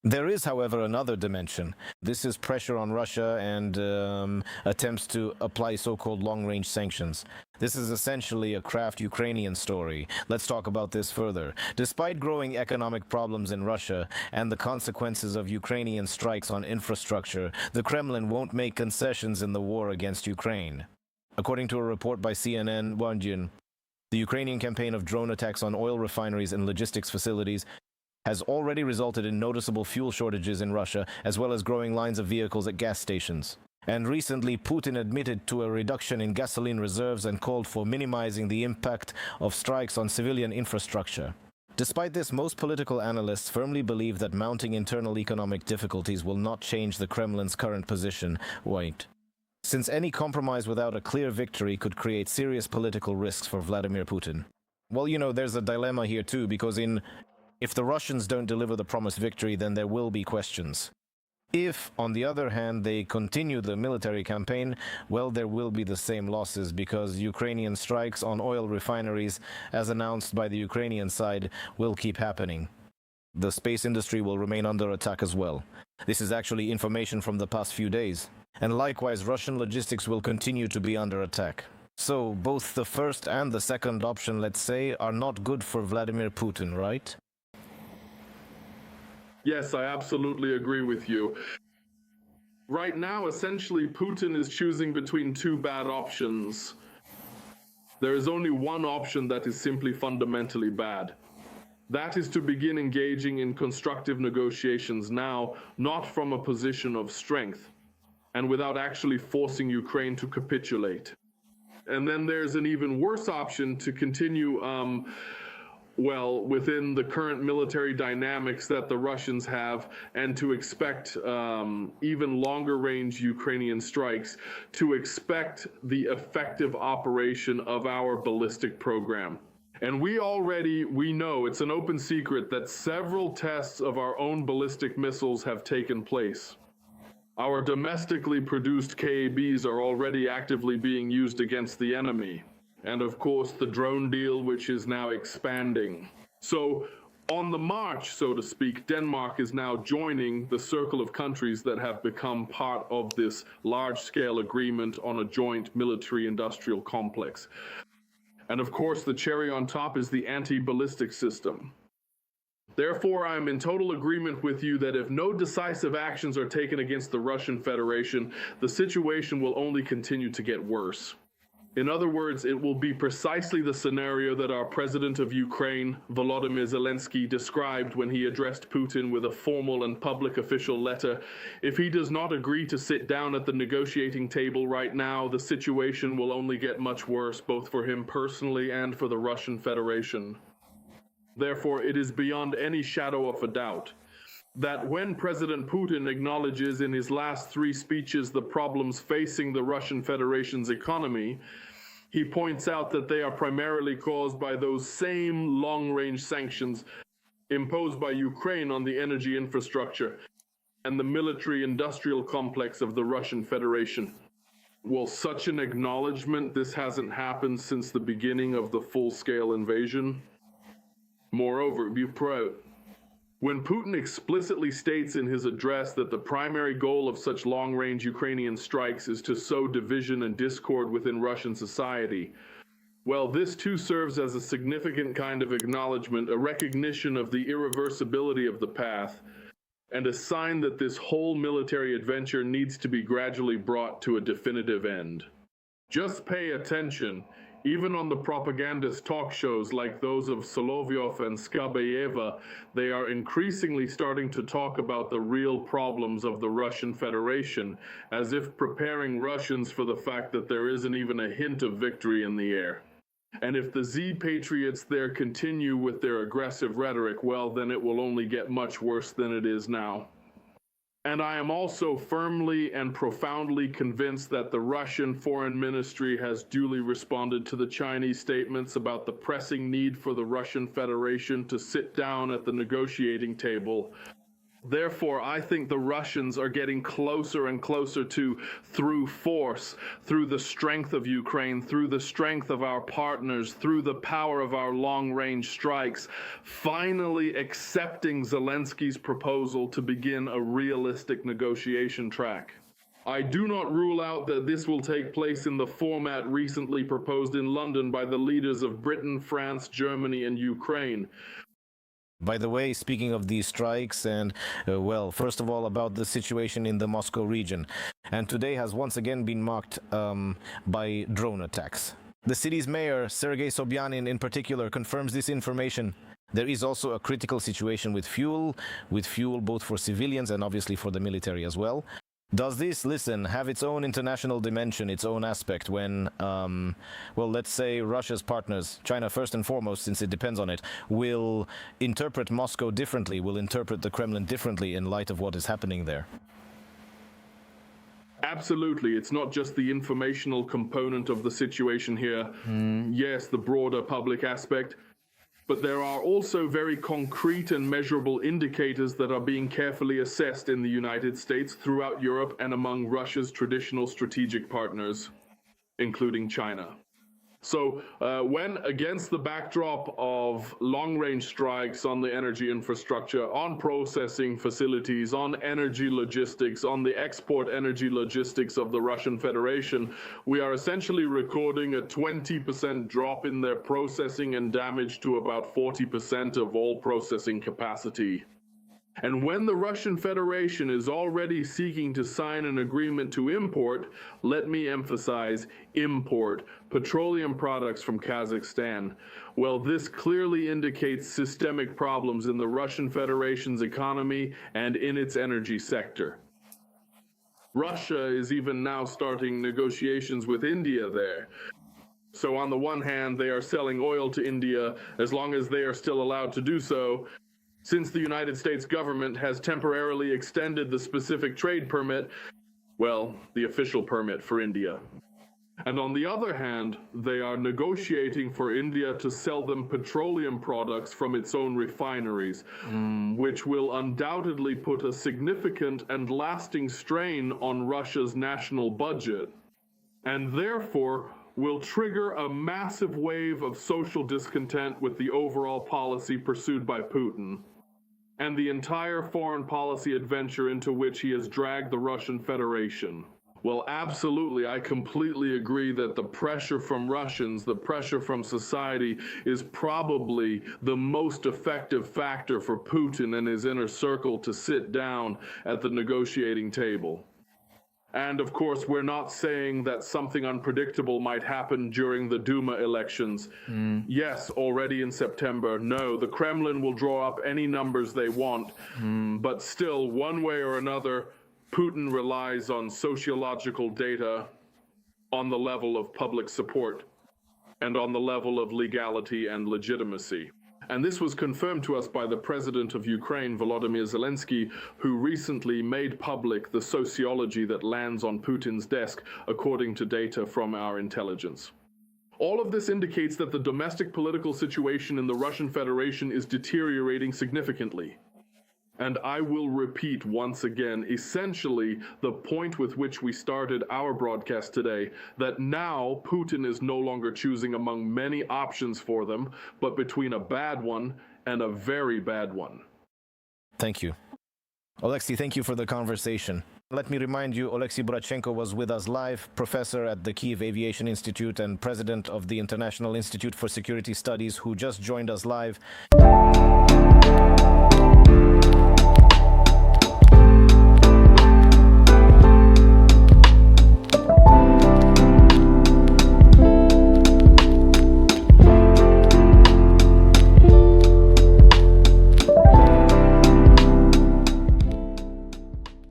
There is, however, another dimension. This is pressure on Russia and attempts to apply so-called long-range sanctions. This is essentially a craft Ukrainian story. Let's talk about this further. Despite growing economic problems in Russia and the consequences of Ukrainian strikes on infrastructure, the Kremlin won't make concessions in the war against Ukraine. According to a report by CNN, the Ukrainian campaign of drone attacks on oil refineries and logistics facilities has already resulted in noticeable fuel shortages in Russia, as well as growing lines of vehicles at gas stations. And recently, Putin admitted to a reduction in gasoline reserves and called for minimizing the impact of strikes on civilian infrastructure. Despite this, most political analysts firmly believe that mounting internal economic difficulties will not change the Kremlin's current position. Since any compromise without a clear victory could create serious political risks for Vladimir Putin. Well, there's a dilemma here too, because if the Russians don't deliver the promised victory, then there will be questions. If, on the other hand, they continue the military campaign, well, there will be the same losses because Ukrainian strikes on oil refineries, as announced by the Ukrainian side, will keep happening. The space industry will remain under attack as well. This is actually information from the past few days. And likewise, Russian logistics will continue to be under attack. So, both the first and the second option, let's say, are not good for Vladimir Putin, right? Yes, I absolutely agree with you. Right now, essentially, Putin is choosing between two bad options. There is only one option that is simply fundamentally bad. That is to begin engaging in constructive negotiations now, not from a position of strength, and without actually forcing Ukraine to capitulate. And then there's an even worse option to continue within the current military dynamics that the Russians have, and to expect even longer range Ukrainian strikes, to expect the effective operation of our ballistic program. And we know, it's an open secret, that several tests of our own ballistic missiles have taken place. Our domestically produced KABs are already actively being used against the enemy. And of course, the drone deal, which is now expanding. So on the march, so to speak, Denmark is now joining the circle of countries that have become part of this large-scale agreement on a joint military-industrial complex. And of course, the cherry on top is the anti-ballistic system. Therefore, I am in total agreement with you that if no decisive actions are taken against the Russian Federation, the situation will only continue to get worse. In other words, it will be precisely the scenario that our president of Ukraine, Volodymyr Zelensky, described when he addressed Putin with a formal and public official letter. If he does not agree to sit down at the negotiating table right now, the situation will only get much worse, both for him personally and for the Russian Federation. Therefore, it is beyond any shadow of a doubt that when President Putin acknowledges in his last three speeches the problems facing the Russian Federation's economy, he points out that they are primarily caused by those same long-range sanctions imposed by Ukraine on the energy infrastructure and the military-industrial complex of the Russian Federation. Well, such an acknowledgement, this hasn't happened since the beginning of the full-scale invasion. Moreover, when Putin explicitly states in his address that the primary goal of such long-range Ukrainian strikes is to sow division and discord within Russian society, well, this too serves as a significant kind of acknowledgement, a recognition of the irreversibility of the path, and a sign that this whole military adventure needs to be gradually brought to a definitive end. Just pay attention. Even on the propagandist talk shows like those of Solovyov and Skabayeva, they are increasingly starting to talk about the real problems of the Russian Federation, as if preparing Russians for the fact that there isn't even a hint of victory in the air. And if the Z-patriots there continue with their aggressive rhetoric, well, then it will only get much worse than it is now. And I am also firmly and profoundly convinced that the Russian Foreign Ministry has duly responded to the Chinese statements about the pressing need for the Russian Federation to sit down at the negotiating table. Therefore, I think the Russians are getting closer and closer to, through force, through the strength of Ukraine, through the strength of our partners, through the power of our long-range strikes, finally accepting Zelensky's proposal to begin a realistic negotiation track. I do not rule out that this will take place in the format recently proposed in London by the leaders of Britain, France, Germany, and Ukraine. By the way, speaking of these strikes and, well, first of all, about the situation in the Moscow region. And today has once again been marked by drone attacks. The city's mayor, Sergei Sobyanin in particular, confirms this information. There is also a critical situation with fuel both for civilians and obviously for the military as well. Does this, listen, have its own international dimension, its own aspect when, well, let's say Russia's partners, China first and foremost, since it depends on it, will interpret Moscow differently, will interpret the Kremlin differently in light of what is happening there? Absolutely. It's not just the informational component of the situation here. Yes, the broader public aspect. But there are also very concrete and measurable indicators that are being carefully assessed in the United States, throughout Europe, and among Russia's traditional strategic partners, including China. So when against the backdrop of long-range strikes on the energy infrastructure, on processing facilities, on energy logistics, on the export energy logistics of the Russian Federation, we are essentially recording a 20% drop in their processing and damage to about 40% of all processing capacity. And when the Russian Federation is already seeking to sign an agreement to import, let me emphasize, import, petroleum products from Kazakhstan, well, this clearly indicates systemic problems in the Russian Federation's economy and in its energy sector. Russia is even now starting negotiations with India there. So on the one hand, they are selling oil to India as long as they are still allowed to do so, since the United States government has temporarily extended the specific trade permit, well, the official permit for India. And on the other hand, they are negotiating for India to sell them petroleum products from its own refineries, which will undoubtedly put a significant and lasting strain on Russia's national budget, and therefore will trigger a massive wave of social discontent with the overall policy pursued by Putin and the entire foreign policy adventure into which he has dragged the Russian Federation. Well, absolutely, I completely agree that the pressure from Russians, the pressure from society, is probably the most effective factor for Putin and his inner circle to sit down at the negotiating table. And of course, we're not saying that something unpredictable might happen during the Duma elections. Yes, already in September. No, the Kremlin will draw up any numbers they want. But still, one way or another, Putin relies on sociological data on the level of public support and on the level of legality and legitimacy. And this was confirmed to us by the president of Ukraine, Volodymyr Zelensky, who recently made public the sociology that lands on Putin's desk, according to data from our intelligence. All of this indicates that the domestic political situation in the Russian Federation is deteriorating significantly. And I will repeat once again, essentially, the point with which we started our broadcast today, that now Putin is no longer choosing among many options for them, but between a bad one and a very bad one. Thank you. Oleksii, thank you for the conversation. Let me remind you, Oleksii Buriachenko was with us live, professor at the Kyiv Aviation Institute and president of the International Institute for Security Studies, who just joined us live.